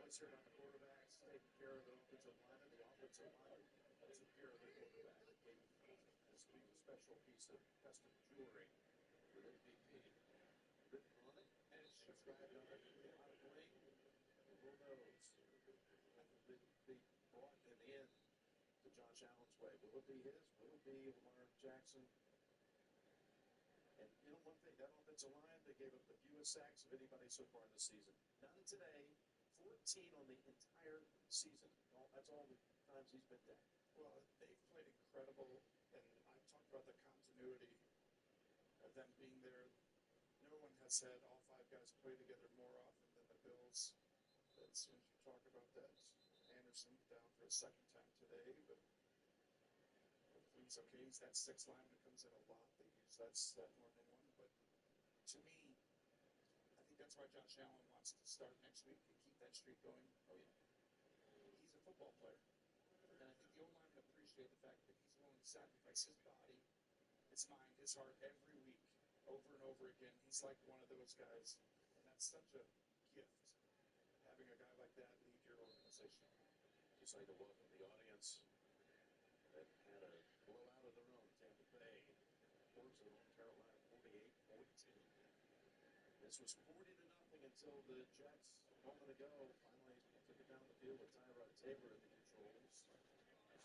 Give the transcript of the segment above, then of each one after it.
noise here about the quarterbacks taking care of the offensive line, and the offensive line took care of the quarterback. Gave this big special piece of custom jewelry with MVP written on it, and it's inscribed on it. A lot of bling. Who knows? They brought an end to Josh Allen's way. Will it be his? Will it be Lamar Jackson? And you know one thing, that offensive line, they gave up the fewest sacks of anybody so far in the season. None today. 14 on the entire season. That's all the times he's been down. Well, they've played incredible, and I've talked about the continuity of them being there. No one has had all five guys play together more often than the Bills. As soon as you talk about that, Anderson down for a second time today, but hopefully he's okay. He's that sixth lineman that comes in a lot. They use that more than one. But to me, I think that's why Josh Allen wants to start next week and keep that streak going. Oh, yeah. He's a football player. And I think the O-line would appreciate the fact that he's willing to sacrifice his body, his mind, his heart every week, over and over again. He's like one of those guys. And that's such a gift, having a guy like that lead your organization. Just like to welcome the audience that had a blowout of their own. Tampa Bay, North Carolina, 48-14. This was 40-0 until the Jets, a moment ago, finally took it down the field with Tyrod Taylor at the controls.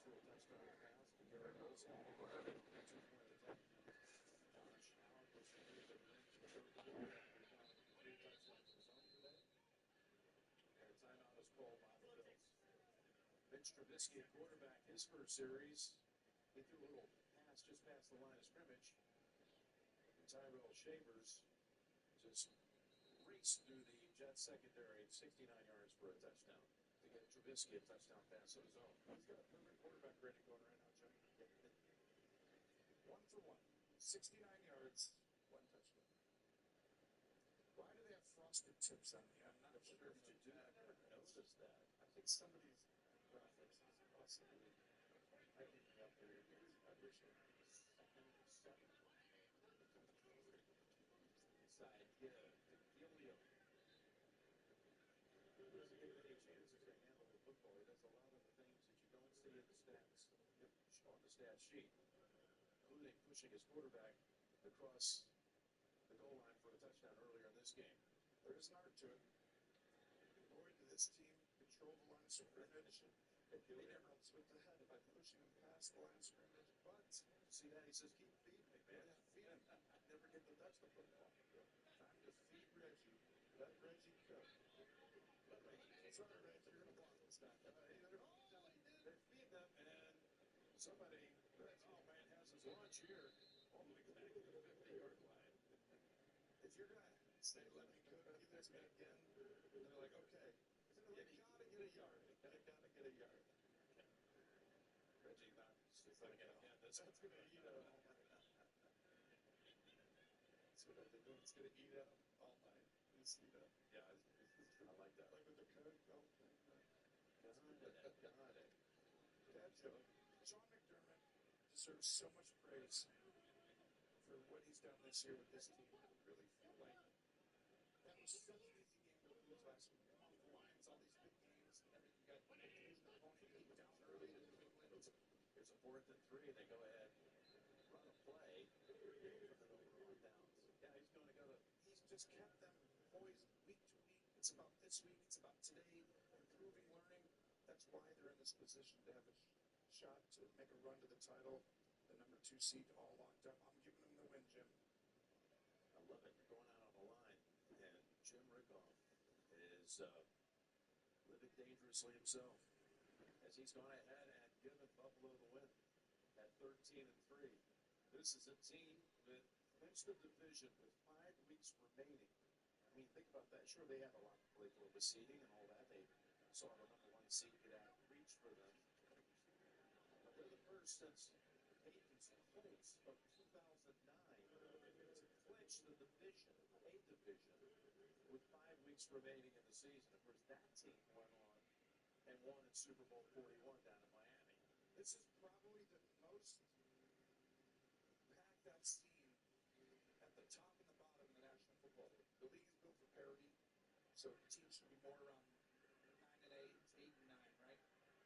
Threw a touchdown pass to Garrett Wilson. Two-point attack. Josh Allen was able to win the third quarter after accounting for 3 touchdowns of his own today. And a timeout is called by the Bills. Mitch Trubisky, at quarterback, his first series, he threw a little pass just past the line of scrimmage. And Tyrell Shavers just raced through the Jets secondary, 69 yards for a touchdown to get Trubisky a touchdown pass of his own. He's got a perfect quarterback ready going right now, Jim. 1 for 1. 69 yards, 1 touchdown. Why do they have frosted tips on the end? I'm not sure if you do. I never noticed that. I think somebody's graphics is possibly. I think up there it is. I wish it was second. Inside, Gilliam. He doesn't get many chances to handle the football. He does a lot of the things that you don't see in the stats, on the stat sheet, including pushing his quarterback across the goal line for a touchdown earlier in this game. There is an art to it. Boy, did this team control the line of scrimmage. They never helps with the head by pushing him past the line of scrimmage. But See that? He says, keep feeding me, man. feed him. Never get to touch the football. Time to feed Reggie. Let Reggie cook. Sorry, Reggie, you're going to block this time. They feed them, and somebody, oh man, has his lunch here, all the way back to the 50-yard line. If you're going to say, let me cook, you guys got again, they're like, okay. You got to get a yard. You got to get a yard. Reggie not just going to get again. That's going to eat up all night. That's what they're doing. It's going to eat up all night. Just eat up. Yeah, I like that. Like with the cook. Oh, Got it. Dad joke. Sean McDermott deserves so much praise for what he's done this year with this team. I really feel like that was such an easy game to lose last week. Come off the Lions, all these big games, and everything. You got one division opponent down early to New England. Here's a 4th and 3. They go ahead, run a play, and over on downs. Yeah, he's going to go to. He's just kept them poised week to week. It's about this week. It's about today. Improving, learning. That's why they're in this position to have a shot to make a run to the title. The number 2 seed all locked up. I'm giving them the win, Jim. I love it. Going out on the line. And Jim Rickon is living dangerously himself as he's gone ahead and given Buffalo the win at 13-3. This is a team that clinched the division with 5 weeks remaining. I mean, think about that. Sure, they had a lot to play for with seeding and all that. They saw the number 1 seed get out of reach for them. But they're the first since Peyton's Colts of 2009 to clinch the division, a division, with 5 weeks remaining in the season. Of course, that team went on and won in Super Bowl 41 down in Miami. This is probably the most packed I've seen at the top and the bottom of the National Football League. The league is built for parity, so teams should be more around 9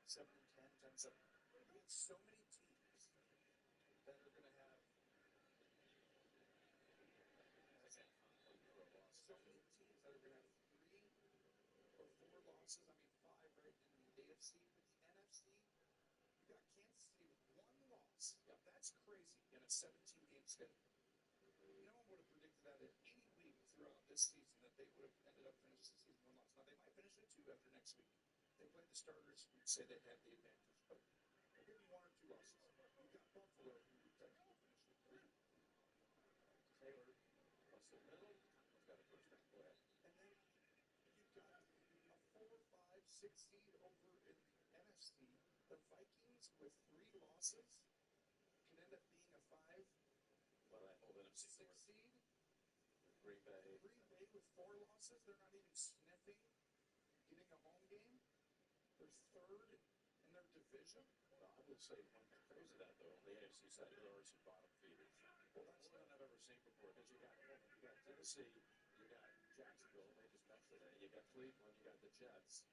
7-10, 10-7. You have so many teams that are going to have so many teams that are going to have 3 or 4 losses. I mean, 5 right in the AFC, but the NFC, you got Kansas City with 1 loss. Yep. That's crazy in a 17-game schedule. No one would have predicted that at any week throughout this season that they would have ended up finishing the season 1 loss. Now, they might finish at 2 after next week. They played the starters. We'd say they'd have the advantage, but we'll give them 1 or 2 losses. You've got Buffalo, who technically finished at 3. Taylor, Russell Middle, has got a first down. Go ahead. And then you've got a 4, 5, 6 seed over in the NFC. The Vikings with 3 losses could end up being a 5, Well, that whole NFC 6 North. seed. Green Bay. Green Bay with 4 losses. They're not even sniffing getting a home game. They're 3rd in their division. Well, I will say one thing to that, though, on the AFC side, there are some bottom feeders. Well, that's More than I've ever seen before, because you got Tennessee, you got Jacksonville, they just met today, you got Cleveland, you got the Jets.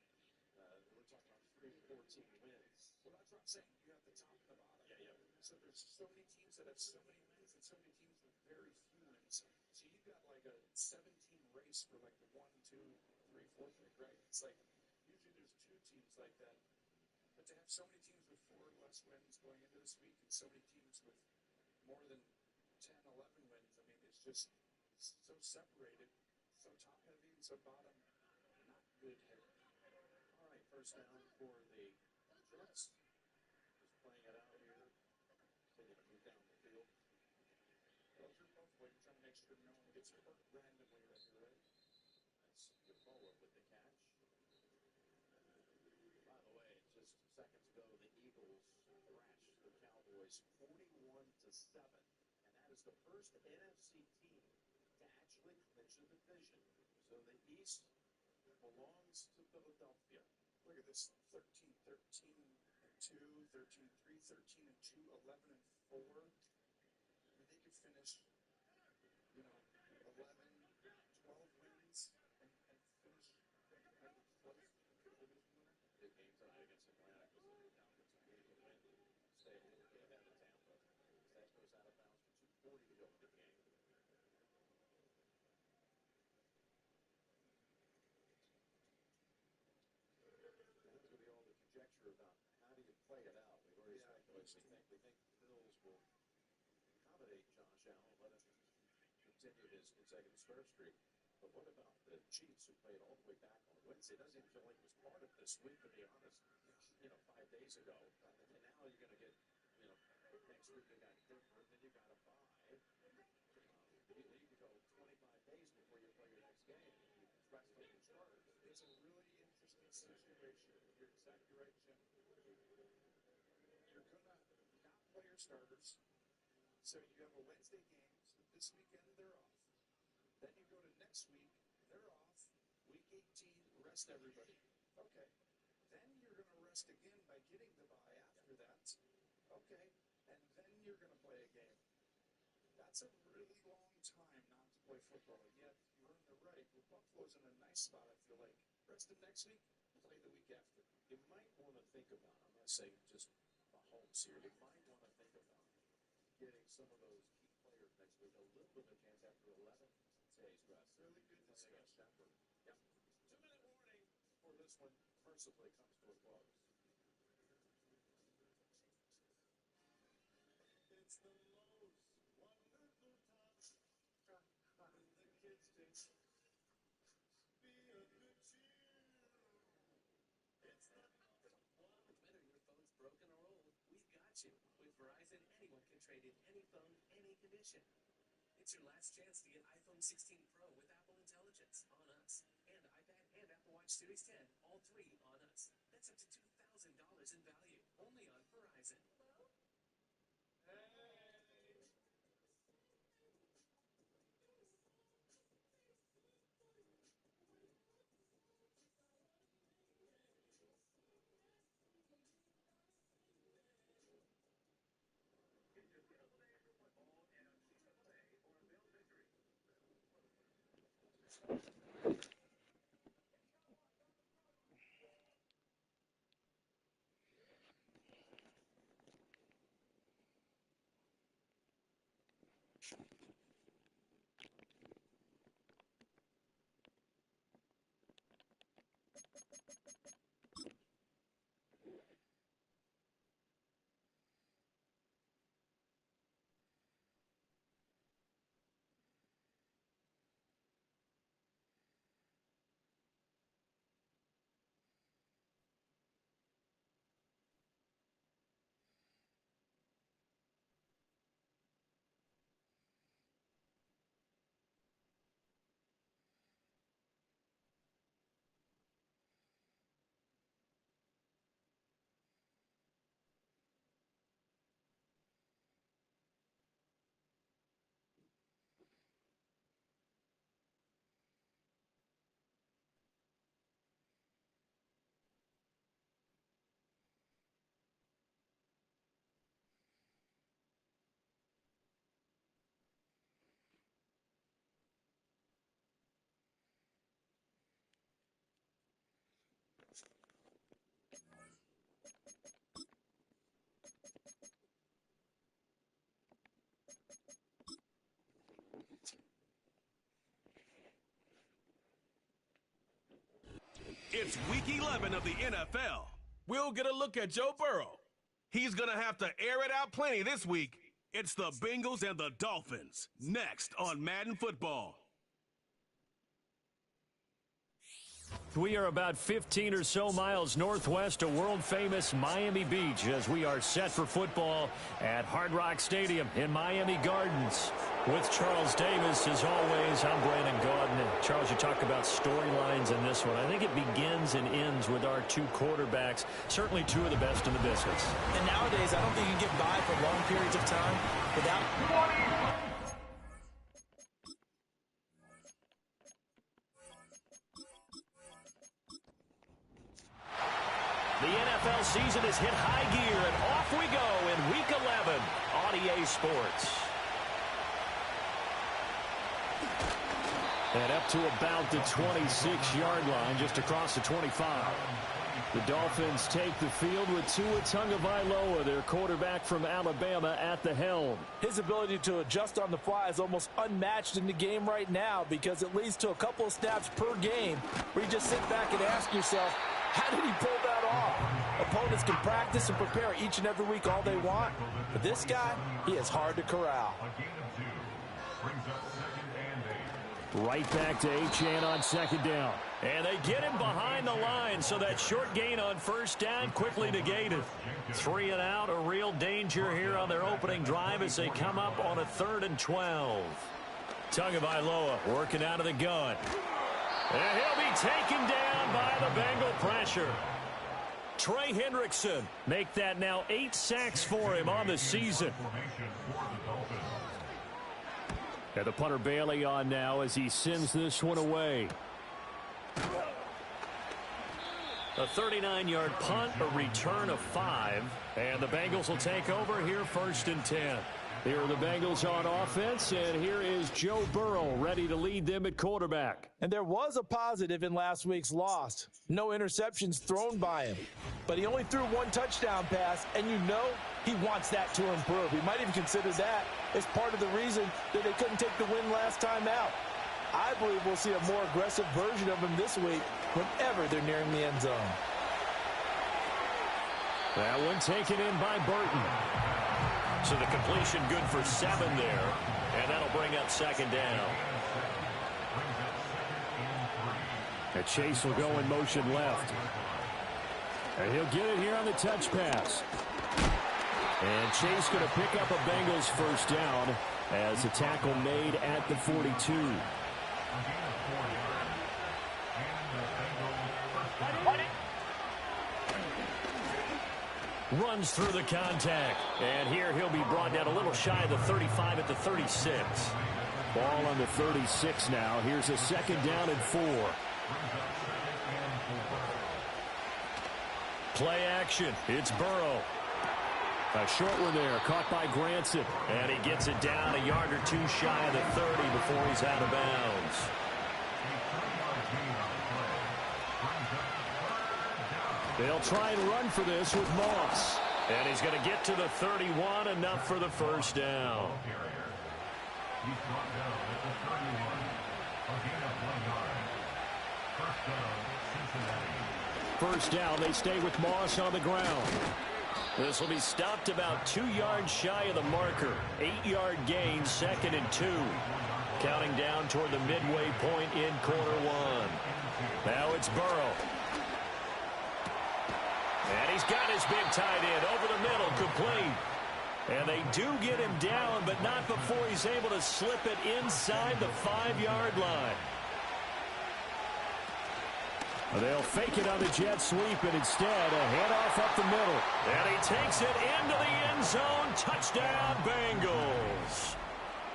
We're talking about 3 14 wins. well, that's what I'm saying. You have the top and the bottom. Yeah, yeah. So there's so many teams that have so many wins and so many teams with very few wins. So you've got like a 7-team race for like the 1, 2, 3, 4 pick, right? It's like usually there's 2 teams like that. But to have so many teams with 4 or less wins going into this week and so many teams with more than 10, 11 wins, I mean, it's just so separated, so top heavy and so bottom, not good heavy. All right, first down for the Jets. Just playing it out here. Taking a move down the field. Well, if you're Buffalo, you're trying to make sure no one gets hurt randomly right here, right? That's Gaboa with the catch. By the way, just seconds ago, the Eagles thrashed the Cowboys 41-7, and that is the first NFC team to actually clinch a division. So the East belongs to Philadelphia. Look at this 13, 13 and 2, 13, 3, 13 and 2, 11 and 4. I mean, they could finish, 11, 12 wins and finish maybe close to the division winner. Big game tonight against Atlanta because the Falcons need to win. Stay a little bit ahead of Tampa. That goes out of bounds for 2:40 to go in the game. That's going to be all the conjecture about how do you play it out. We've already speculated. We think the Bills will accommodate Josh Allen, let him continue his consecutive start streak. But what about the Chiefs, who played all the way back on Wednesday? It doesn't even feel like it was part of this week, to be honest. 5 days ago. And now you're going to get, next week you got Denver, then you got a bye. You need to go 25 days before you play your next game. You rest all your starters. It's a really interesting situation. You're exactly right, Jim. You're going to not play your starters. So you have a Wednesday game. So this weekend, they're off. Then you go to next week, they're off. Week 18, rest everybody. Okay. Then you're going to rest again by getting the bye after that. Okay. And then you're going to play a game. That's a really long time not to play football. Yet you're in the right. Well, Buffalo's in a nice spot, I feel like. Rest them next week, play the week after. You might want to think about, I'm not saying just Mahomes here, you might want to think about getting some of those key players next week a little bit of a chance after 11 days rest. Really good discussion. Denver. Yep. 2-minute warning for this one mercifully comes to a close. It's the most wonderful time when the kids dance. Be a good cheer. It's the Whether your phone's broken or old, we've got you. With Verizon, anyone can trade in any phone, any condition. It's your last chance to get iPhone 16 Pro with Apple Intelligence on us. And iPad and Apple Watch Series 10, all 3 on us. That's up to $2,000 in value, only on Verizon. It's week 11 of the NFL. We'll get a look at Joe Burrow. He's going to have to air it out plenty this week. It's the Bengals and the Dolphins, next on Madden Football. We are about 15 or so miles northwest of world-famous Miami Beach as we are set for football at Hard Rock Stadium in Miami Gardens. With Charles Davis, as always, I'm Brandon Gaudin. And Charles, you talk about storylines in this one. I think it begins and ends with our two quarterbacks, certainly two of the best in the business. And nowadays, I don't think you can get by for long periods of time without... The NFL season has hit high gear, and off we go in Week 11 on EA Sports. And up to about the 26-yard line, just across the 25. The Dolphins take the field with Tua Tagovailoa, their quarterback from Alabama, at the helm. His ability to adjust on the fly is almost unmatched in the game right now because it leads to a couple of snaps per game where you just sit back and ask yourself, how did he pull that off? Opponents can practice and prepare each and every week all they want, but this guy, he is hard to corral. Right back to Achane on second down. And they get him behind the line, so that short gain on first down quickly negated. 3 and out, a real danger here on their opening drive as they come up on a 3rd and 12. Tagovailoa working out of the gun. And he'll be taken down by the Bengal pressure. Trey Hendrickson make that now 8 sacks for him on the season. And the punter Bailey on now as he sends this one away. A 39-yard punt, a return of 5. And the Bengals will take over here 1st and 10. Here are the Bengals on offense, and here is Joe Burrow ready to lead them at quarterback. And there was a positive in last week's loss. No interceptions thrown by him. But he only threw 1 touchdown pass, and you know he wants that to improve. He might even consider that as part of the reason that they couldn't take the win last time out. I believe we'll see a more aggressive version of him this week whenever they're nearing the end zone. That one taken in by Burton. So the completion good for 7 there, and that'll bring up 2nd down. And Chase will go in motion left. And he'll get it here on the touch pass. And Chase going to pick up a Bengals 1st down as a tackle made at the 42. Runs through the contact. And here he'll be brought down a little shy of the 35 at the 36. Ball on the 36 now. Here's a 2nd down and 4. Play action. It's Burrow. A short one there, caught by Granson. And he gets it down a yard or 2 shy of the 30 before he's out of bounds. They'll try and run for this with Moss. And he's going to get to the 31, enough for the 1st down. First down, they stay with Moss on the ground. This will be stopped about 2 yards shy of the marker. 8-yard gain, 2nd and 2. Counting down toward the midway point in quarter 1. Now it's Burrow. And he's got his big tight end over the middle, complete. And they do get him down, but not before he's able to slip it inside the 5-yard line. They'll fake it on the jet sweep, and instead a handoff up the middle. And he takes it into the end zone. Touchdown, Bengals.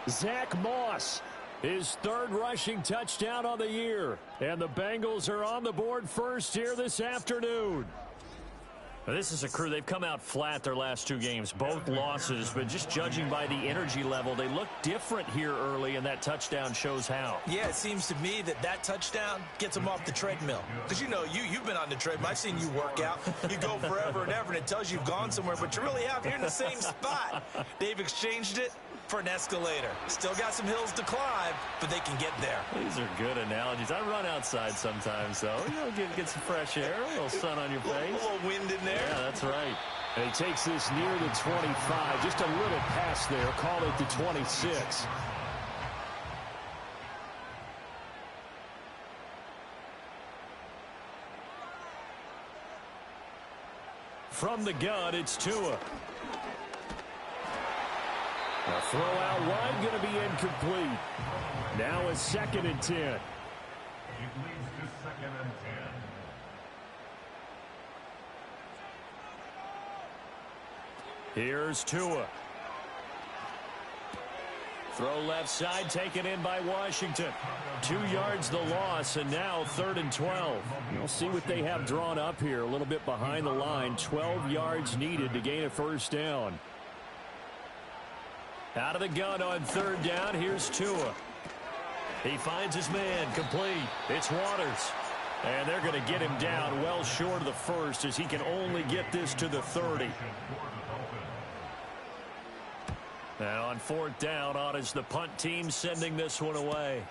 Zach Moss, his 3rd rushing touchdown on the year. And the Bengals are on the board first here this afternoon. Now, this is a crew, they've come out flat their last 2 games, both losses, but just judging by the energy level, they look different here early, and that touchdown shows how. Yeah, it seems to me that touchdown gets them off the treadmill. Because, you know, you've been on the treadmill. I've seen you work out. You go forever and ever, and it tells you you've gone somewhere, but you really have. You're in the same spot. They've exchanged it. for an escalator. Still got some hills to climb, but they can get there. These are good analogies. I run outside sometimes, though. Get some fresh air, a little sun on your face. A little wind in there. Yeah, that's right. And he takes this near the 25. Just a little pass there. Call it the 26. From the gun, it's Tua. A throw out wide, going to be incomplete. Now a 2nd and 10. It leads to 2nd and 10. Here's Tua. Throw left side, taken in by Washington. 2 yards the loss, and now 3rd and 12. We'll see what they have drawn up here. A little bit behind the line. 12 yards needed to gain a first down. Out of the gun on 3rd down, here's Tua. He finds his man, complete. It's Waters. And they're going to get him down well short of the first as he can only get this to the 30. And on 4th down, on is the punt team sending this one away.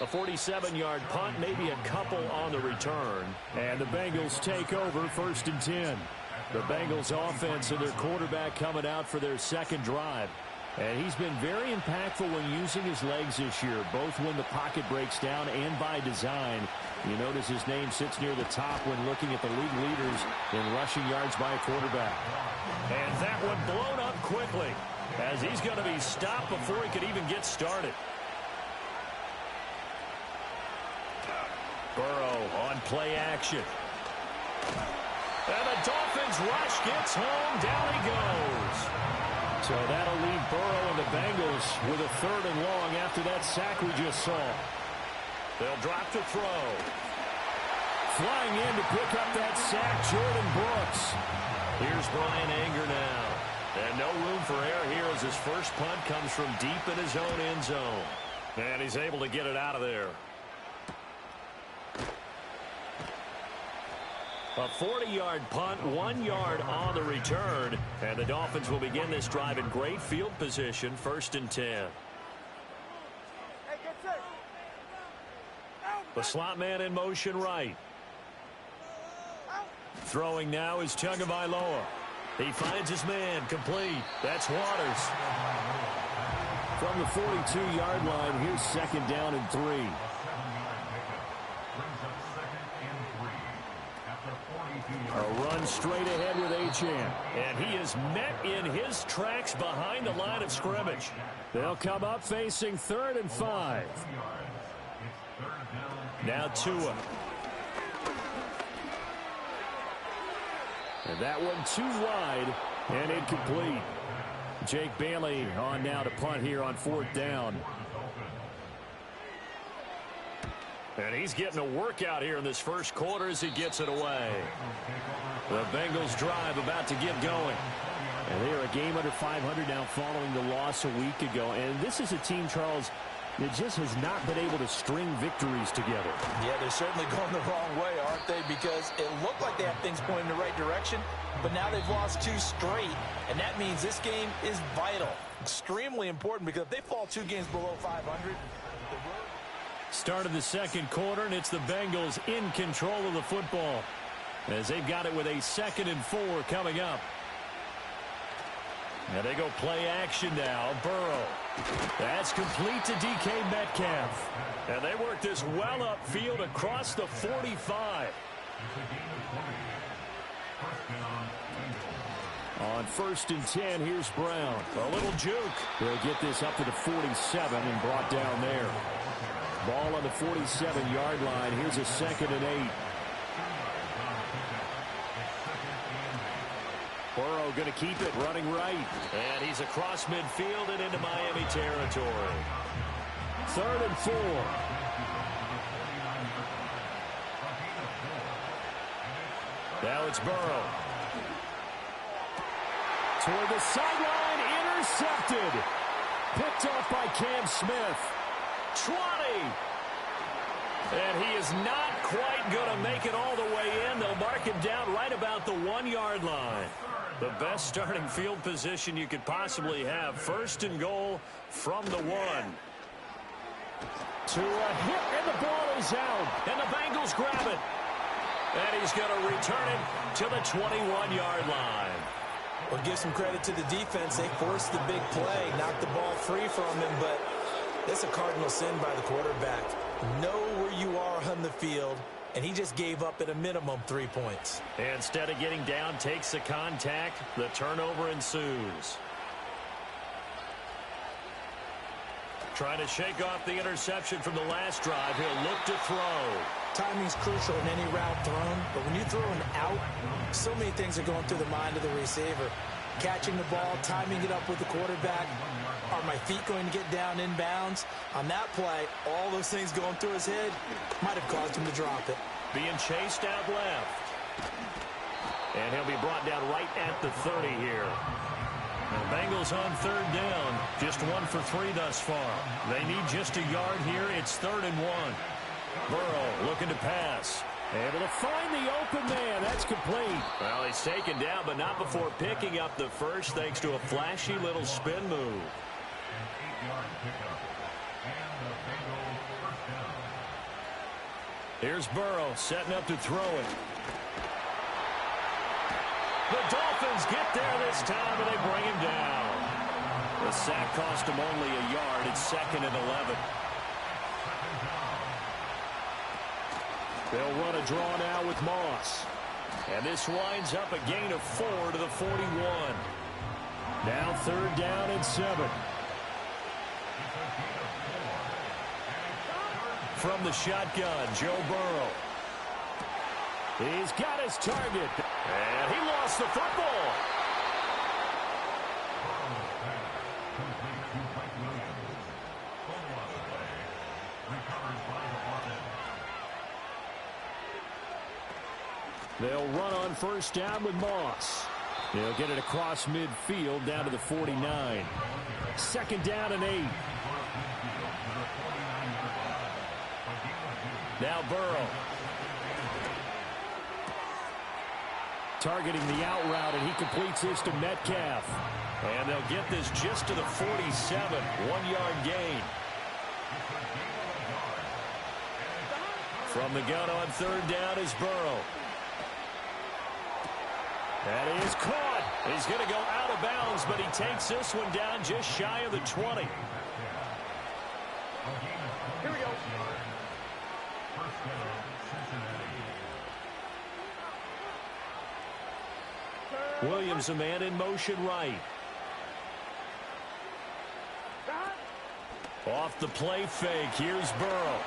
A 47-yard punt, maybe a couple on the return. And the Bengals take over 1st and 10. The Bengals offense and their quarterback coming out for their 2nd drive. And he's been very impactful when using his legs this year, both when the pocket breaks down and by design. You notice his name sits near the top when looking at the league leaders in rushing yards by a quarterback. And that one blown up quickly as he's going to be stopped before he could even get started. Burrow on play action. And the Dolphins rush gets home. Down he goes. So that'll leave Burrow and the Bengals with a 3rd and long after that sack we just saw. They'll drop to throw. Flying in to pick up that sack, Jordan Brooks. Here's Brian Anger now. And no room for error here as his first punt comes from deep in his own end zone. And he's able to get it out of there. A 40-yard punt, 1 yard on the return. And the Dolphins will begin this drive in great field position, 1st and 10. The slot man in motion right. Throwing now is Tagovailoa. He finds his man, complete. That's Waters. From the 42-yard line, here's 2nd down and 3. A run straight ahead with Achane. And he is met in his tracks behind the line of scrimmage. They'll come up facing 3rd and 5. Now Tua. And that one too wide and incomplete. Jake Bailey on now to punt here on 4th down. And he's getting a workout here in this first quarter as he gets it away. The Bengals drive about to get going. And they are a game under 500 now following the loss a week ago. And this is a team, Charles, that just has not been able to string victories together. Yeah, they're certainly going the wrong way, aren't they? Because it looked like they had things pointing in the right direction, but now they've lost 2 straight, and that means this game is vital. Extremely important, because if they fall 2 games below 500, Start of the second quarter, and it's the Bengals in control of the football as they've got it with a 2nd and 4 coming up. And they go play action now. Burrow. That's complete to DK Metcalf. And they work this well upfield across the 45. On 1st and 10, here's Brown. A little juke. They'll get this up to the 47 and brought down there. Ball on the 47-yard line. Here's a 2nd and 8. Burrow going to keep it running right. And he's across midfield and into Miami territory. 3rd and 4. Now it's Burrow. Toward the sideline, intercepted. Picked off by Cam Smith. 20. And he is not quite going to make it all the way in. They'll mark him down right about the 1-yard line. The best starting field position you could possibly have. First and goal from the 1. To a hit, and the ball is out. And the Bengals grab it. And he's going to return it to the 21-yard line. Well, give some credit to the defense. They forced the big play, knocked the ball free from him, but that's a cardinal sin by the quarterback. Know where you are on the field, and he just gave up at a minimum 3 points. Instead of getting down, takes the contact. The turnover ensues. Trying to shake off the interception from the last drive. He'll look to throw. Timing's crucial in any route thrown, but when you throw an out, so many things are going through the mind of the receiver. Catching the ball, timing it up with the quarterback. Are my feet going to get down inbounds? On that play, all those things going through his head might have caused him to drop it. Being chased out left. And he'll be brought down right at the 30 here. The Bengals on 3rd down. Just 1 for 3 thus far. They need just a yard here. It's 3rd and 1. Burrow looking to pass. Able to find the open man. That's complete. Well, he's taken down, but not before picking up the first thanks to a flashy little spin move. An 8-yard pickup. And the Bengals first down. Here's Burrow setting up to throw it. The Dolphins get there this time, and they bring him down. The sack cost him only a yard. It's 2nd and 11. They'll run a draw now with Moss. And this winds up a gain of 4 to the 41. Now 3rd down and 7. From the shotgun, Joe Burrow. He's got his target. And he lost the football. They'll run on 1st down with Moss. They'll get it across midfield down to the 49. 2nd down and 8. Now Burrow. Targeting the out route, and he completes this to Metcalf. And they'll get this just to the 47. 1-yard gain. From the gun on 3rd down is Burrow. That is caught. He's going to go out of bounds, but he takes this one down just shy of the 20. Here we go. Williams, a man in motion right. Off the play fake. Here's Burrow.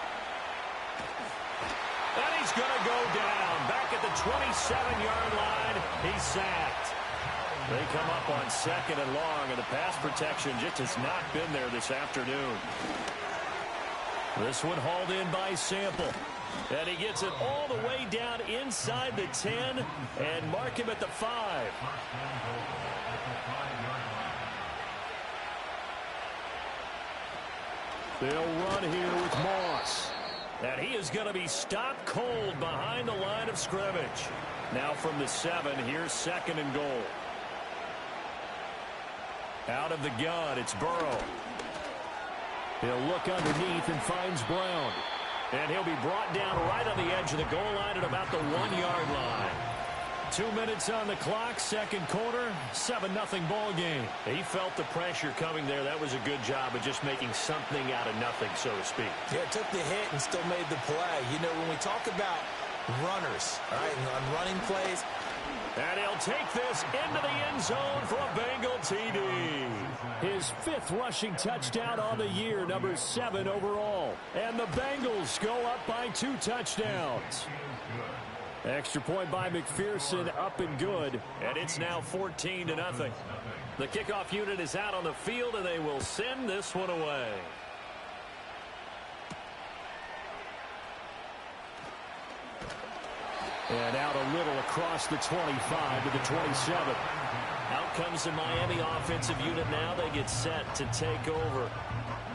And he's going to go down. Back at the 27-yard line. He's sacked. They come up on 2nd and long, and the pass protection just has not been there this afternoon. This one hauled in by Sample. And he gets it all the way down inside the 10 and mark him at the 5. They'll run here with Moss. And he is going to be stopped cold behind the line of scrimmage. Now from the 7, here's 2nd and goal. Out of the gun, it's Burrow. He'll look underneath and finds Brown. And he'll be brought down right on the edge of the goal line at about the 1-yard line. 2 minutes on the clock, 2nd quarter, 7-0 ball game. He felt the pressure coming there. That was a good job of just making something out of nothing, so to speak. Yeah, took the hit and still made the play. You know, when we talk about runners, right, and on running plays. And he'll take this into the end zone for a Bengal TD. His 5th rushing touchdown on the year, number 7 overall. And the Bengals go up by 2 touchdowns. Extra point by McPherson, up and good. And it's now 14-0. The kickoff unit is out on the field, and they will send this one away. And out a little across the 25 to the 27. Out comes the Miami offensive unit now. They get set to take over.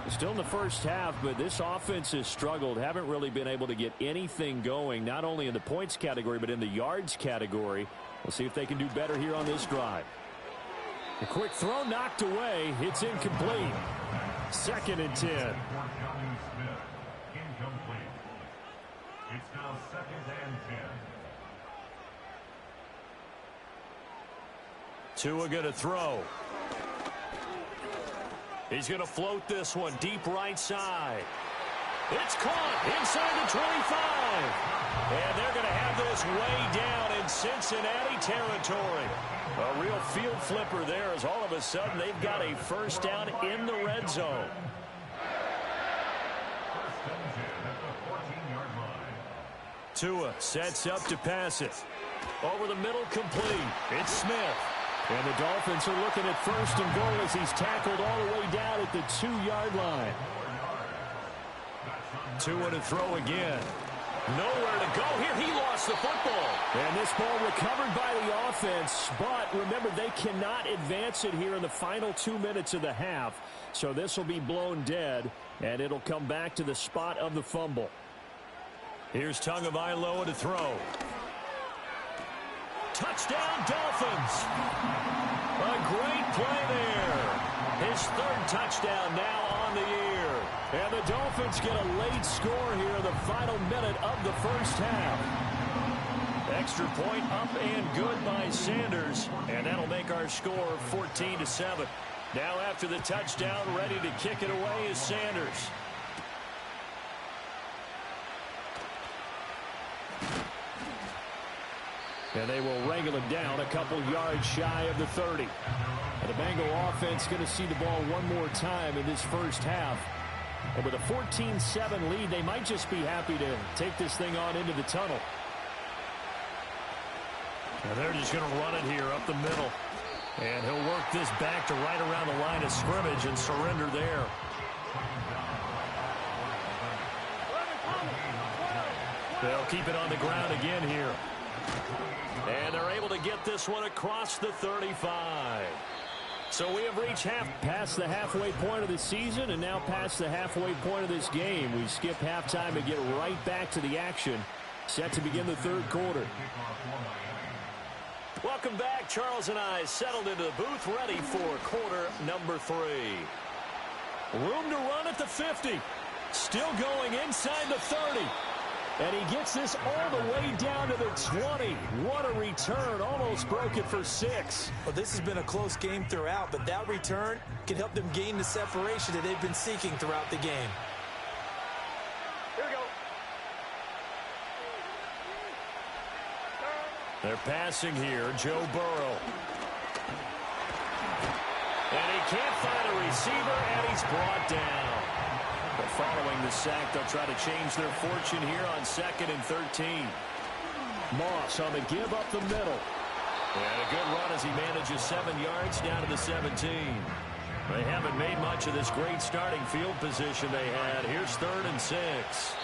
Still in the first half, but this offense has struggled. Haven't really been able to get anything going, not only in the points category, but in the yards category. We'll see if they can do better here on this drive. A quick throw knocked away. It's incomplete. 2nd and 10. For Johnny Smith, incomplete. It's now 2nd and 10. Tua going to throw. He's going to float this one deep right side. It's caught inside the 25. And they're going to have this way down in Cincinnati territory. A real field flipper there as all of a sudden they've got a first down in the red zone. First and 10 at the 14-yard line. Tua sets up to pass it. Over the middle, complete. It's Smith. And the Dolphins are looking at 1st and goal as he's tackled all the way down at the 2-yard line. Tua to throw again. Nowhere to go here. He lost the football. And this ball recovered by the offense. But remember, they cannot advance it here in the final 2 minutes of the half. So this will be blown dead, and it'll come back to the spot of the fumble. Here's Tagovailoa to throw. Touchdown, Dolphins. A great play there. His 3rd touchdown now on the year. And the Dolphins get a late score here in the final minute of the first half. Extra point up and good by Sanders. And that'll make our score 14-7. Now after the touchdown, ready to kick it away is Sanders. And they will wrangle it down a couple yards shy of the 30. And the Bengal offense going to see the ball one more time in this first half. And with a 14-7 lead, they might just be happy to take this thing on into the tunnel. And they're just going to run it here up the middle. And he'll work this back to right around the line of scrimmage and surrender there. They'll keep it on the ground again here. And they're able to get this one across the 35. So we have reached past the halfway point of the season and now past the halfway point of this game. We skip halftime and get right back to the action. Set to begin the 3rd quarter. Welcome back. Charles and I settled into the booth ready for quarter number 3. Room to run at the 50. Still going inside the 30. And he gets this all the way down to the 20. What a return. Almost broke it for 6. Well, this has been a close game throughout, but that return can help them gain the separation that they've been seeking throughout the game. Here we go. They're passing here. Joe Burrow. And he can't find a receiver, and he's brought down. But following the sack, they'll try to change their fortune here on 2nd and 13. Moss on the give up the middle. And a good run as he manages 7 yards down to the 17. They haven't made much of this great starting field position they had. Here's 3rd and 6.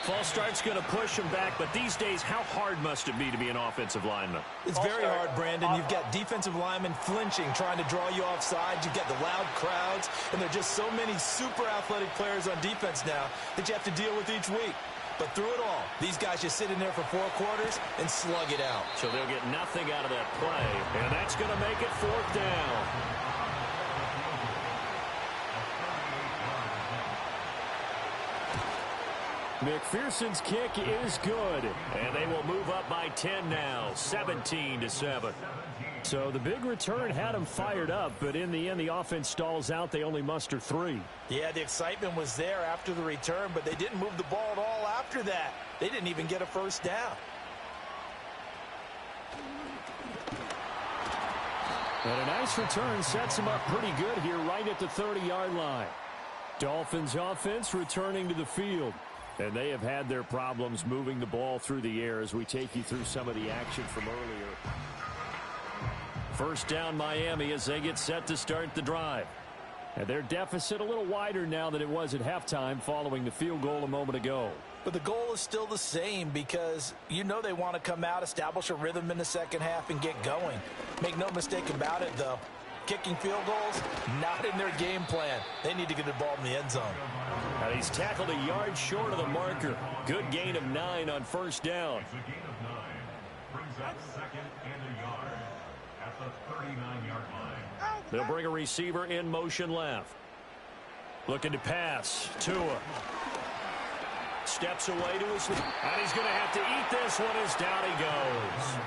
False start's going to push them back, but these days, how hard must it be to be an offensive lineman? It's very hard, Brandon. You've got defensive linemen flinching, trying to draw you offside. You've got the loud crowds, and there are just so many super athletic players on defense now that you have to deal with each week. But through it all, these guys just sit in there for 4 quarters and slug it out. So they'll get nothing out of that play, and that's going to make it 4th down. McPherson's kick is good, and they will move up by 10 now, 17-7. So the big return had them fired up, but in the end, the offense stalls out. They only muster 3. Yeah, the excitement was there after the return, but they didn't move the ball at all after that. They didn't even get a first down. And a nice return sets them up pretty good here right at the 30-yard line. Dolphins offense returning to the field. And they have had their problems moving the ball through the air as we take you through some of the action from earlier. First down Miami as they get set to start the drive. And their deficit a little wider now than it was at halftime following the field goal a moment ago. But the goal is still the same because you know they want to come out, establish a rhythm in the second half, and get going. Make no mistake about it, though. kicking field goals, not in their game plan. They need to get the ball in the end zone. And he's tackled a yard short of the marker. Good gain of 9 on first down. It's a gain of 9. Brings up second and a yard at the 39-yard line. They'll bring a receiver in motion left. Looking to pass. Tua. Steps away to his left. And he's going to have to eat this one as down he goes.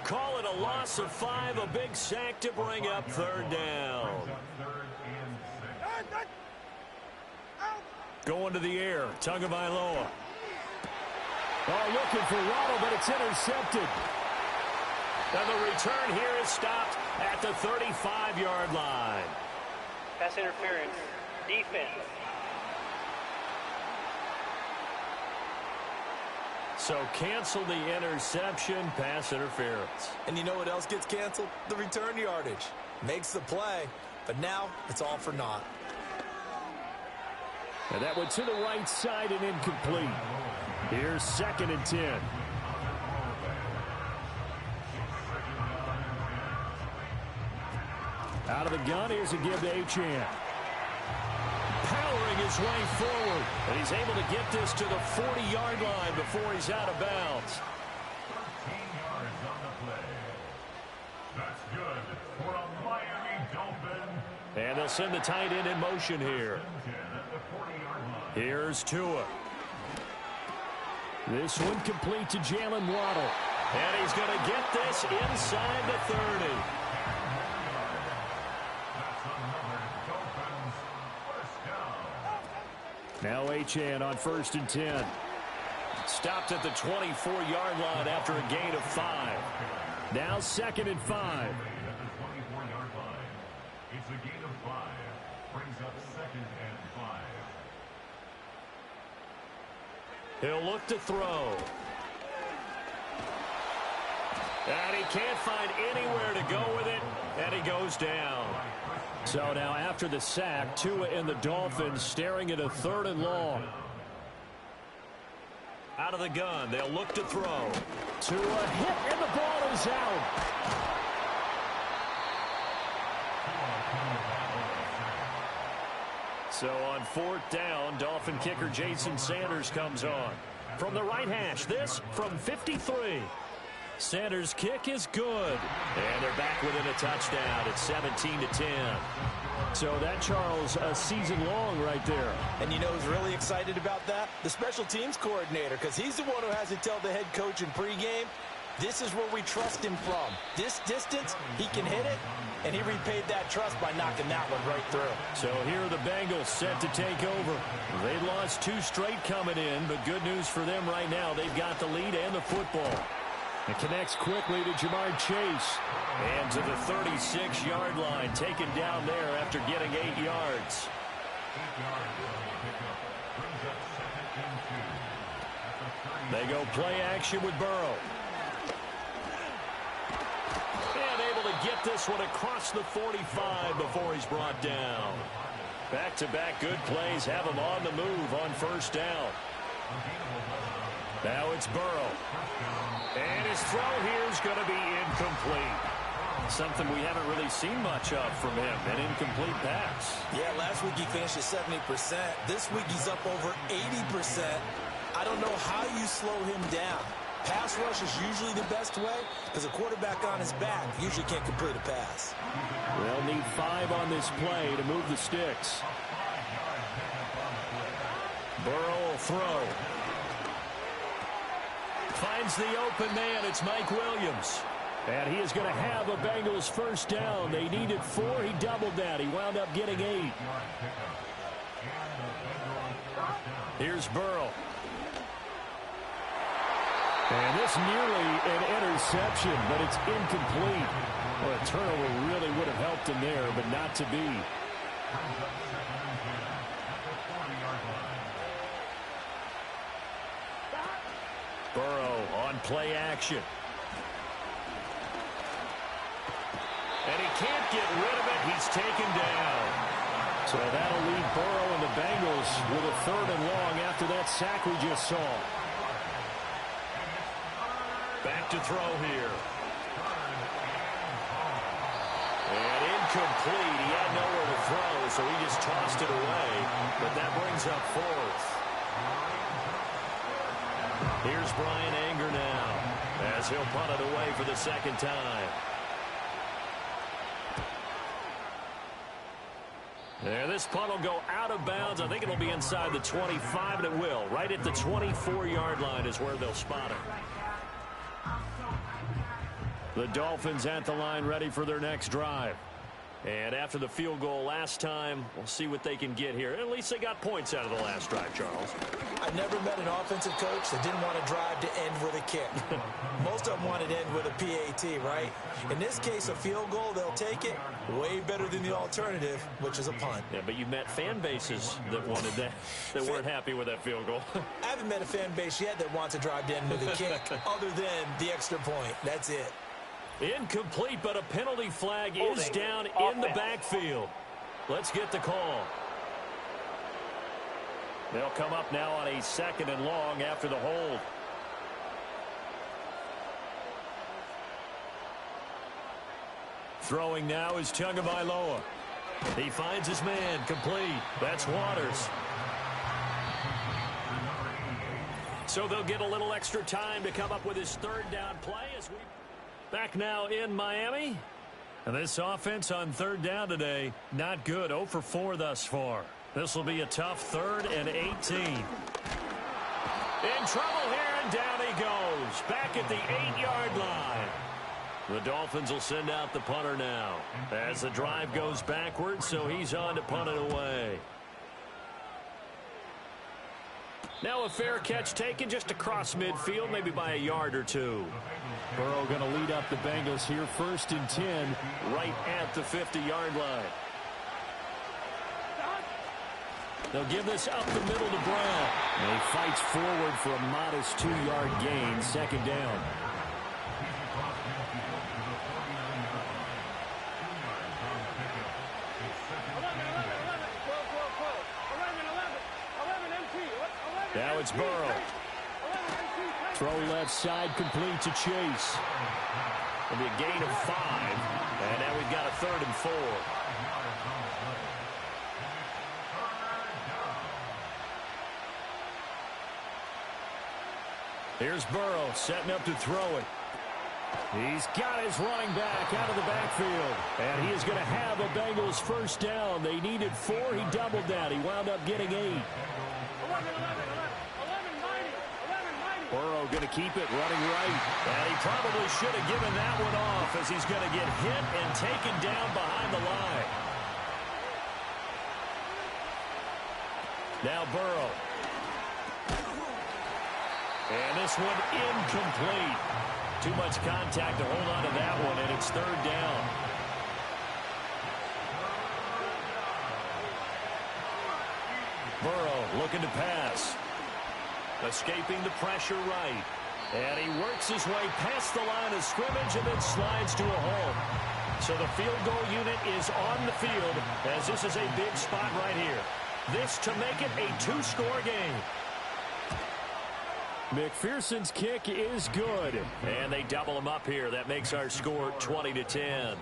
Call it a loss of 5, a big sack to bring up third down. Going to the air, Tagovailoa. Oh, looking for Waddle, but it's intercepted. And the return here is stopped at the 35-yard line. Pass interference. Defense. So cancel the interception, pass interference. And you know what else gets canceled? The return yardage. Makes the play, but now it's all for naught. And that went to the right side and incomplete. Here's second and 10. Out of the gun, here's a give to Achane. Powering his way forward. And he's able to get this to the 40-yard line before he's out of bounds. 13 yards on the play. That's good for a Miami Dolphin. And they'll send the tight end in motion here. Here's Tua. This one complete to Jalen Waddle. And he's going to get this inside the 30. Now Achane on first and 10. Stopped at the 24-yard line after a gain of 5. Now second and 5. At the 24-yard line. It's a gain of 5. Brings up second and 5. He'll look to throw. And he can't find anywhere to go with it, and he goes down. So now after the sack, Tua and the Dolphins staring at a 3rd and long. Out of the gun, they'll look to throw. Tua hit, and the ball is out. So on 4th down, Dolphin kicker Jason Sanders comes on. From the right hash, this from 53. Sanders' kick is good. And they're back within a touchdown at 17-10. So that, Charles, a season long right there. And you know who's really excited about that? The special teams coordinator, because he's the one who has to tell the head coach in pregame, this is where we trust him from. This distance, he can hit it, and he repaid that trust by knocking that one right through. So here are the Bengals set to take over. They lost 2 straight coming in, but good news for them right now. They've got the lead and the football. It connects quickly to Jamar Chase. And to the 36-yard line, taken down there after getting 8 yards. 8 yards on the pickup. Brings up second and 2. At the 30. They go play action with Burrow. And able to get this one across the 45 before he's brought down. Back-to-back good plays have him on the move on first down. Now it's Burrow. And his throw here is going to be incomplete. Something we haven't really seen much of from him, an incomplete pass. Yeah, last week he finished at 70%. This week he's up over 80%. I don't know how you slow him down. Pass rush is usually the best way because a quarterback on his back usually can't complete a pass. They'll need 5 on this play to move the sticks. Burrow will throw. Finds the open man. It's Mike Williams. And he is going to have a Bengals first down. They needed 4. He doubled that. He wound up getting 8. Here's Burrow. And this nearly an interception, but it's incomplete. Well, a turnover really would have helped him there, but not to be. Burrow on play action. And he can't get rid of it. He's taken down. So that'll leave Burrow and the Bengals with a 3rd and long after that sack we just saw. Back to throw here. And incomplete. He had nowhere to throw, so he just tossed it away. But that brings up fourth. Here's Brian Anger now, as he'll punt it away for the second time. There, this punt will go out of bounds. I think it'll be inside the 25, and it will. Right at the 24-yard line is where they'll spot it. The Dolphins at the line, ready for their next drive. And after the field goal last time, we'll see what they can get here. At least they got points out of the last drive, Charles. I've never met an offensive coach that didn't want to drive to end with a kick. Most of them wanted to end with a PAT, right? In this case, a field goal, they'll take it. Way better than the alternative, which is a punt. Yeah, but you met fan bases that wanted that, that weren't happy with that field goal. I haven't met a fan base yet that wants to drive to end with a kick, other than the extra point. That's it. Incomplete, but a penalty flag is down in the backfield. Let's get the call. They'll come up now on a 2nd and long after the hold. Throwing now is Tagovailoa. He finds his man, complete. That's Waters. So they'll get a little extra time to come up with his 3rd down play as we... Back now in Miami. And this offense on 3rd down today, not good. 0 for 4 thus far. This will be a tough 3rd and 18. In trouble here, and down he goes. Back at the 8-yard line. The Dolphins will send out the punter now. As the drive goes backwards, so he's on to punt it away. Now a fair catch taken just across midfield, maybe by a yard or two. Burrow going to lead up the Bengals here, 1st and 10, right at the 50-yard line. They'll give this up the middle to Brown. And he fights forward for a modest 2-yard gain, 2nd down. Now it's Burrow. Throw left side, complete to Chase. It'll be a gain of 5. And now we've got a 3rd and 4. Here's Burrow setting up to throw it. He's got his running back out of the backfield. And he is going to have a Bengals 1st down. They needed 4. He doubled that. He wound up getting 8. Burrow going to keep it running right. And he probably should have given that one off as he's going to get hit and taken down behind the line. Now Burrow. And this one incomplete. Too much contact to hold on to that one, and it's 3rd down. Burrow looking to pass. Escaping the pressure right. And he works his way past the line of scrimmage and then slides to a hole. So the field goal unit is on the field as this is a big spot right here. This to make it a 2-score game. McPherson's kick is good. And they double him up here. That makes our score 20-10.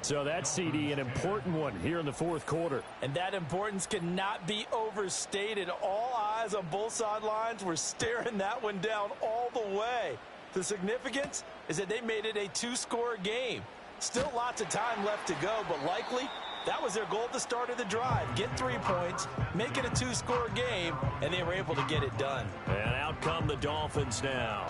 So that's, CD, an important one here in the 4th quarter. And that importance cannot be overstated. All eyes on both sidelines were staring that one down all the way. The significance is that they made it a 2-score game. Still lots of time left to go, but likely that was their goal at the start of the drive. Get 3 points, make it a 2-score game, and they were able to get it done. And out come the Dolphins now.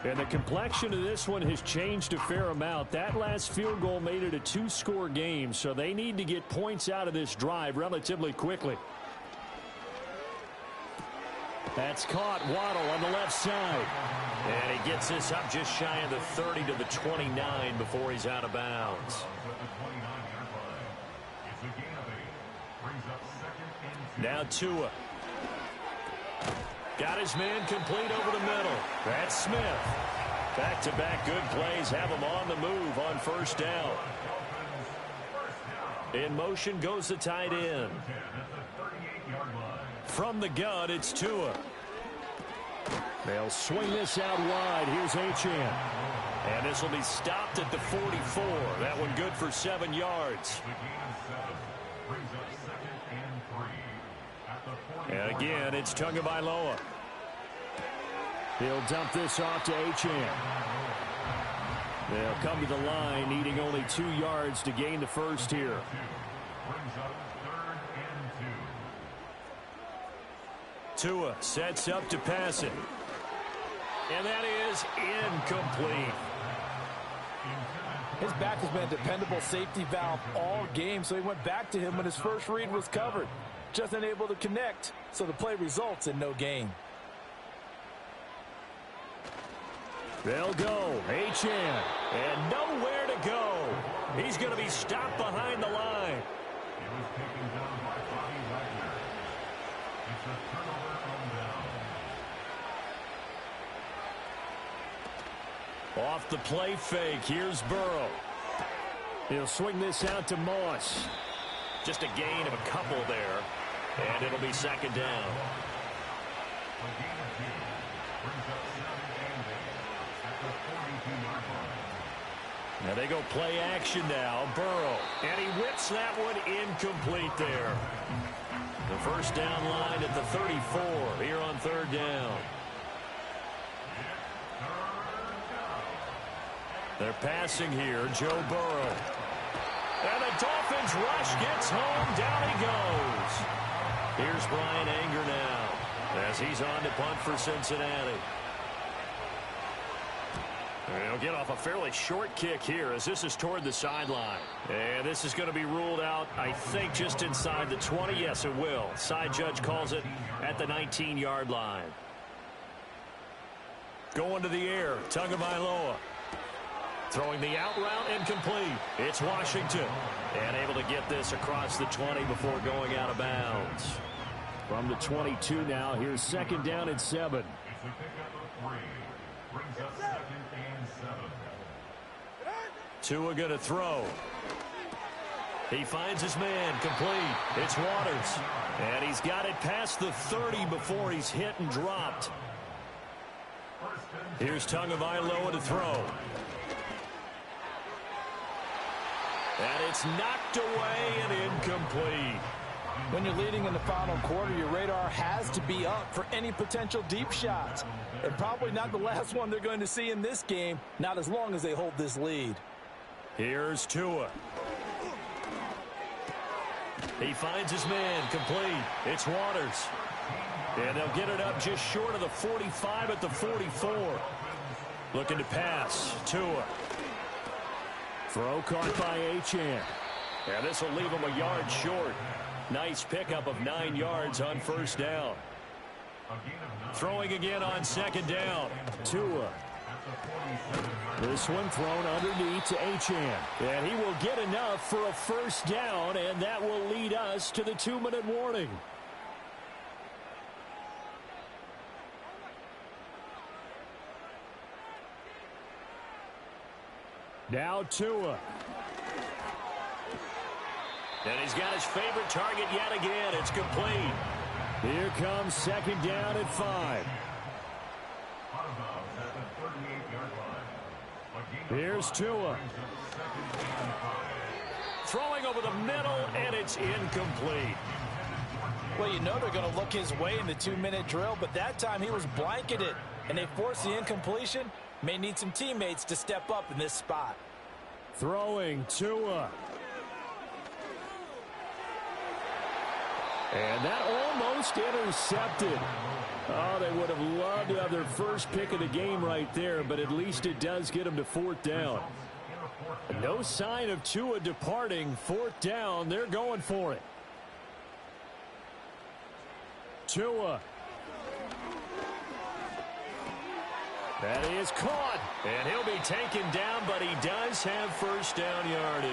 And the complexion of this one has changed a fair amount. That last field goal made it a 2-score game, so they need to get points out of this drive relatively quickly. That's caught. Waddle on the left side. And he gets this up just shy of the 30 to the 29 before he's out of bounds. Now Tua. Got his man complete over the middle. That's Smith. Back-to-back good plays have him on the move on 1st down. In motion goes the tight end. From the gun, it's Tua. They'll swing this out wide. Here's Achane. And this will be stopped at the 44. That one good for 7 yards. And again, it's Tagovailoa. He'll dump this off to Achane. They'll come to the line, needing only 2 yards to gain the first here. Tua sets up to pass it. And that is incomplete. His back has been a dependable safety valve all game, so he went back to him when his first read was covered. Just unable to connect, so the play results in no gain. They'll go. Achane. And nowhere to go. He's going to be stopped behind the line. He was taken down by Bobby Wagner. It's a turnover on down. Off the play fake. Here's Burrow. He'll swing this out to Moss. Just a gain of a couple there. And it'll be second down. A gain of 2 brings up 7 and 8 at the 42-yard line. Now they go play action now. Burrow. And he whips that one incomplete there. The first down line at the 34 here on third down. They're passing here. Joe Burrow. And the Dolphins rush gets home. Down he goes. Here's Brian Anger now as he's on to punt for Cincinnati. He'll get off a fairly short kick here as this is toward the sideline. And this is going to be ruled out, I think, just inside the 20. Yes, it will. Side judge calls it at the 19-yard line. Going to the air, Tagovailoa. Throwing the out route incomplete. It's Washington. And able to get this across the 20 before going out of bounds. From the 22 now, here's second down and 7. It's a pickup of 3. Brings up second and 7. Tua going to throw. He finds his man, complete. It's Waters. And he's got it past the 30 before he's hit and dropped. Here's Tagovailoa to throw. And it's knocked away and incomplete. When you're leading in the final quarter, your radar has to be up for any potential deep shots. And probably not the last one they're going to see in this game, not as long as they hold this lead. Here's Tua. He finds his man, complete. It's Waters. And they'll get it up just short of the 45 at the 44. Looking to pass. Tua. Throw caught by Achane. And this will leave him a yard short. Nice pickup of 9 yards on first down. Throwing again on second down. Tua. This one thrown underneath to Achane. And he will get enough for a first down, and that will lead us to the 2-minute warning. Now Tua. And he's got his favorite target yet again. It's complete. Here comes second down at 5. Here's Tua. Throwing over the middle, and it's incomplete. Well, you know they're going to look his way in the 2-minute drill, but that time he was blanketed, and they forced the incompletion. May need some teammates to step up in this spot. Throwing Tua. And that almost intercepted. Oh, they would have loved to have their first pick of the game right there, but at least it does get them to fourth down. No sign of Tua departing. Fourth down, they're going for it. Tua. That is caught, and he'll be taken down, but he does have first down yardage.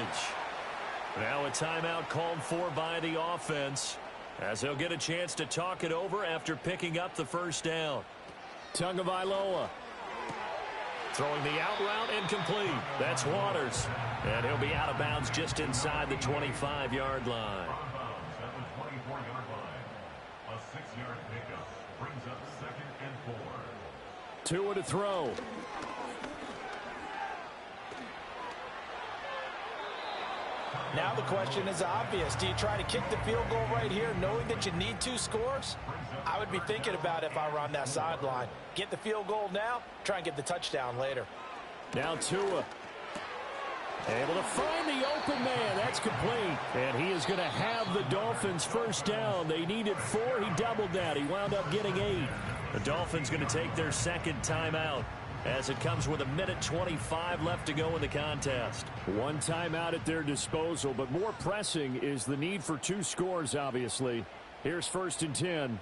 Now a timeout called for by the offense, as they'll get a chance to talk it over after picking up the first down. Tagovailoa. Throwing the out route incomplete. That's Waters. And he'll be out of bounds just inside the 25-yard line. A 6-yard pickup brings up second and 4. Tua to throw. Now the question is obvious. Do you try to kick the field goal right here knowing that you need 2 scores? I would be thinking about it if I were on that sideline. Get the field goal now, try and get the touchdown later. Now Tua. Able to find the open man. That's complete. And he is going to have the Dolphins first down. They needed 4. He doubled that. He wound up getting 8. The Dolphins going to take their second timeout as it comes with 1:25 left to go in the contest. 1 timeout at their disposal, but more pressing is the need for 2 scores, obviously. Here's 1st and 10.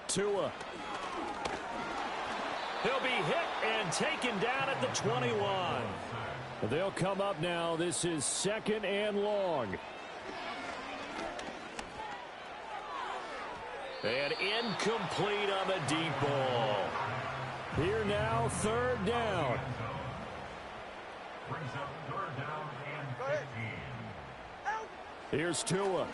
Tua. He'll be hit and taken down at the 21. They'll come up now. This is 2nd and long. And incomplete on the deep ball. Here now, 3rd down. Brings up 3rd down and 15. Here's Tua.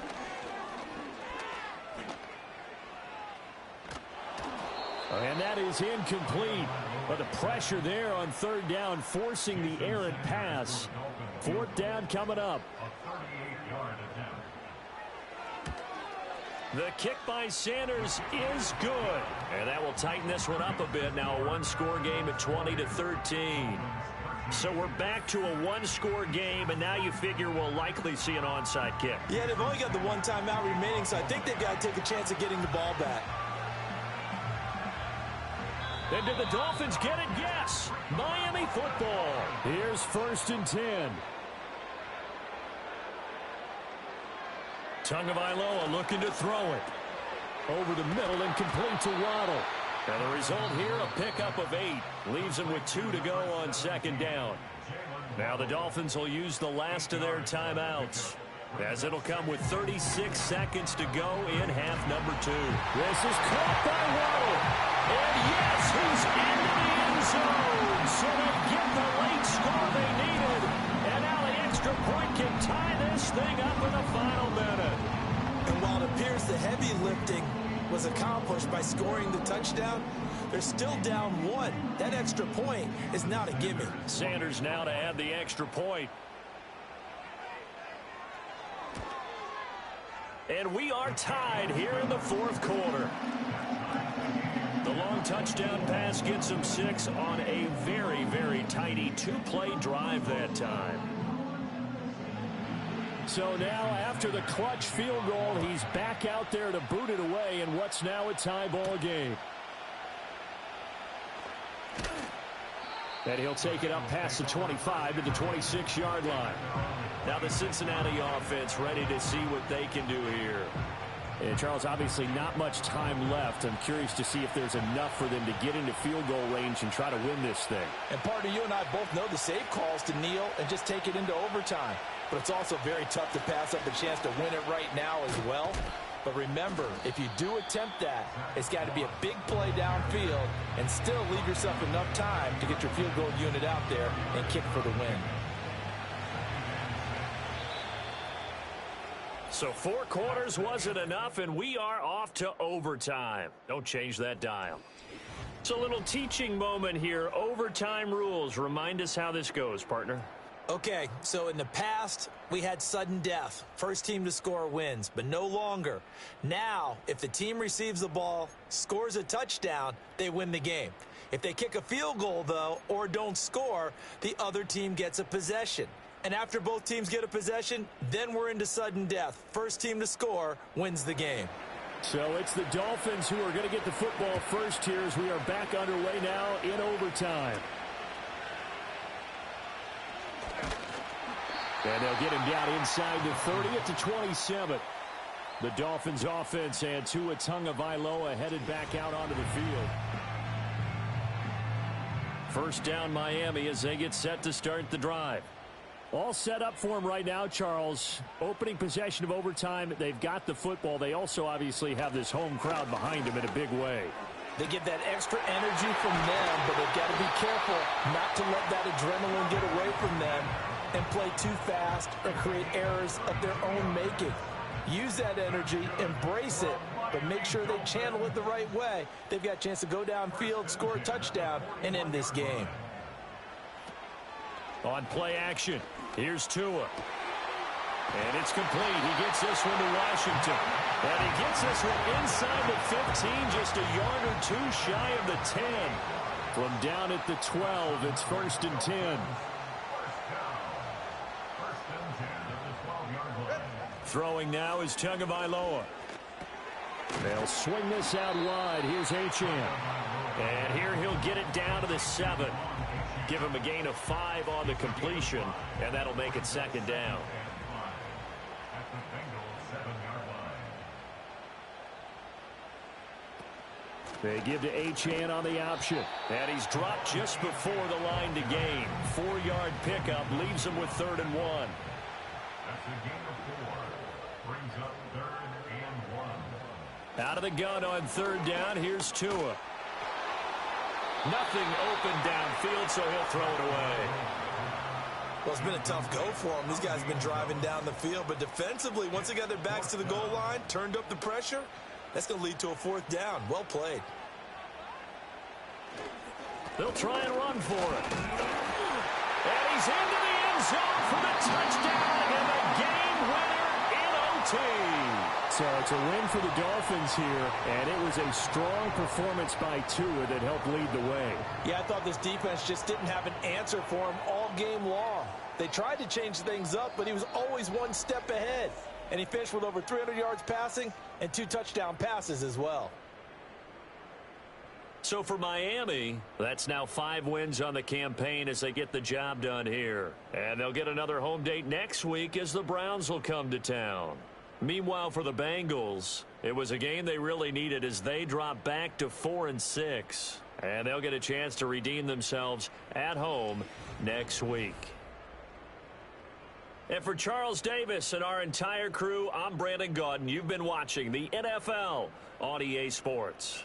And that is incomplete. But the pressure there on 3rd down, forcing the errant pass. 4th down coming up. A 38-yard attempt. The kick by Sanders is good. And that will tighten this one up a bit. Now a 1-score game at 20-13. So we're back to a 1-score game, and now you figure we'll likely see an onside kick. Yeah, they've only got the 1 timeout remaining, so I think they've got to take a chance of getting the ball back. And did the Dolphins get it? Yes. Miami football. Here's 1st and 10. Tagovailoa looking to throw it. Over the middle and complete to Waddle. And the result here, a pickup of 8. Leaves him with 2 to go on 2nd down. Now the Dolphins will use the last of their timeouts, as it'll come with 36 seconds to go in half number 2. This is caught by Waddle. And yes, he's into the end zone. So they get the late score they needed. And now the extra point can tie this thing up in the final minute. And while it appears the heavy lifting was accomplished by scoring the touchdown, they're still down 1. That extra point is not a gimme. Sanders now to add the extra point. And we are tied here in the 4th quarter. The long touchdown pass gets him 6 on a very, very tidy 2-play drive that time. So now after the clutch field goal, he's back out there to boot it away in what's now a tie ball game. And he'll take it up past the 25 to the 26-yard line. Now the Cincinnati offense ready to see what they can do here. And Charles, obviously not much time left. I'm curious to see if there's enough for them to get into field goal range and try to win this thing. And partner, you and I both know the safe calls to kneel and just take it into overtime. But it's also very tough to pass up a chance to win it right now as well. But remember, if you do attempt that, it's got to be a big play downfield and still leave yourself enough time to get your field goal unit out there and kick for the win. So 4 quarters wasn't enough, and we are off to overtime. Don't change that dial. It's a little teaching moment here. Overtime rules. Remind us how this goes, partner. Okay, so in the past, we had sudden death. First team to score wins, but no longer. Now, if the team receives the ball, scores a touchdown, they win the game. If they kick a field goal, though, or don't score, the other team gets a possession. And after both teams get a possession, then we're into sudden death. First team to score wins the game. So it's the Dolphins who are going to get the football first here as we are back underway now in overtime. And they'll get him down inside the 30 at the 27. The Dolphins offense and Tua Tagovailoa headed back out onto the field. First down Miami as they get set to start the drive. All set up for them right now, Charles. Opening possession of overtime. They've got the football. They also obviously have this home crowd behind them in a big way. They get that extra energy from them, but they've got to be careful not to let that adrenaline get away from them and play too fast or create errors of their own making. Use that energy, embrace it, but make sure they channel it the right way. They've got a chance to go downfield, score a touchdown, and end this game. On play action, here's Tua. And it's complete. He gets this one to Washington. And he gets this one inside the 15, just a yard or two shy of the 10. From down at the 12, it's 1st and 10. Throwing now is Tagovailoa. They'll swing this out wide. Here's Achane. And here he'll get it down to the 7. Give him a gain of 5 on the completion, and that'll make it 2nd down. They give to Achane on the option. And he's dropped just before the line to gain. 4-yard pickup leaves him with 3rd and 1. That's a gain of 4. Brings up 3rd and 1. Out of the gun on 3rd down, here's Tua. Nothing open downfield, so he'll throw it away. Well, it's been a tough go for them. These guys have been driving down the field, but defensively, once they got their backs to the goal line, turned up the pressure, that's going to lead to a 4th down. Well played. They'll try and run for it. And he's into the end zone for the touchdown and the game winner in OT. So it's a win for the Dolphins here, and it was a strong performance by Tua that helped lead the way. Yeah, I thought this defense just didn't have an answer for him all game long. They tried to change things up, but he was always one step ahead. And he finished with over 300 yards passing and 2 touchdown passes as well. So for Miami, that's now 5 wins on the campaign as they get the job done here. And they'll get another home date next week as the Browns will come to town. Meanwhile, for the Bengals, it was a game they really needed as they drop back to 4-6. And they'll get a chance to redeem themselves at home next week. And for Charles Davis and our entire crew, I'm Brandon Gaudin. You've been watching the NFL on EA Sports.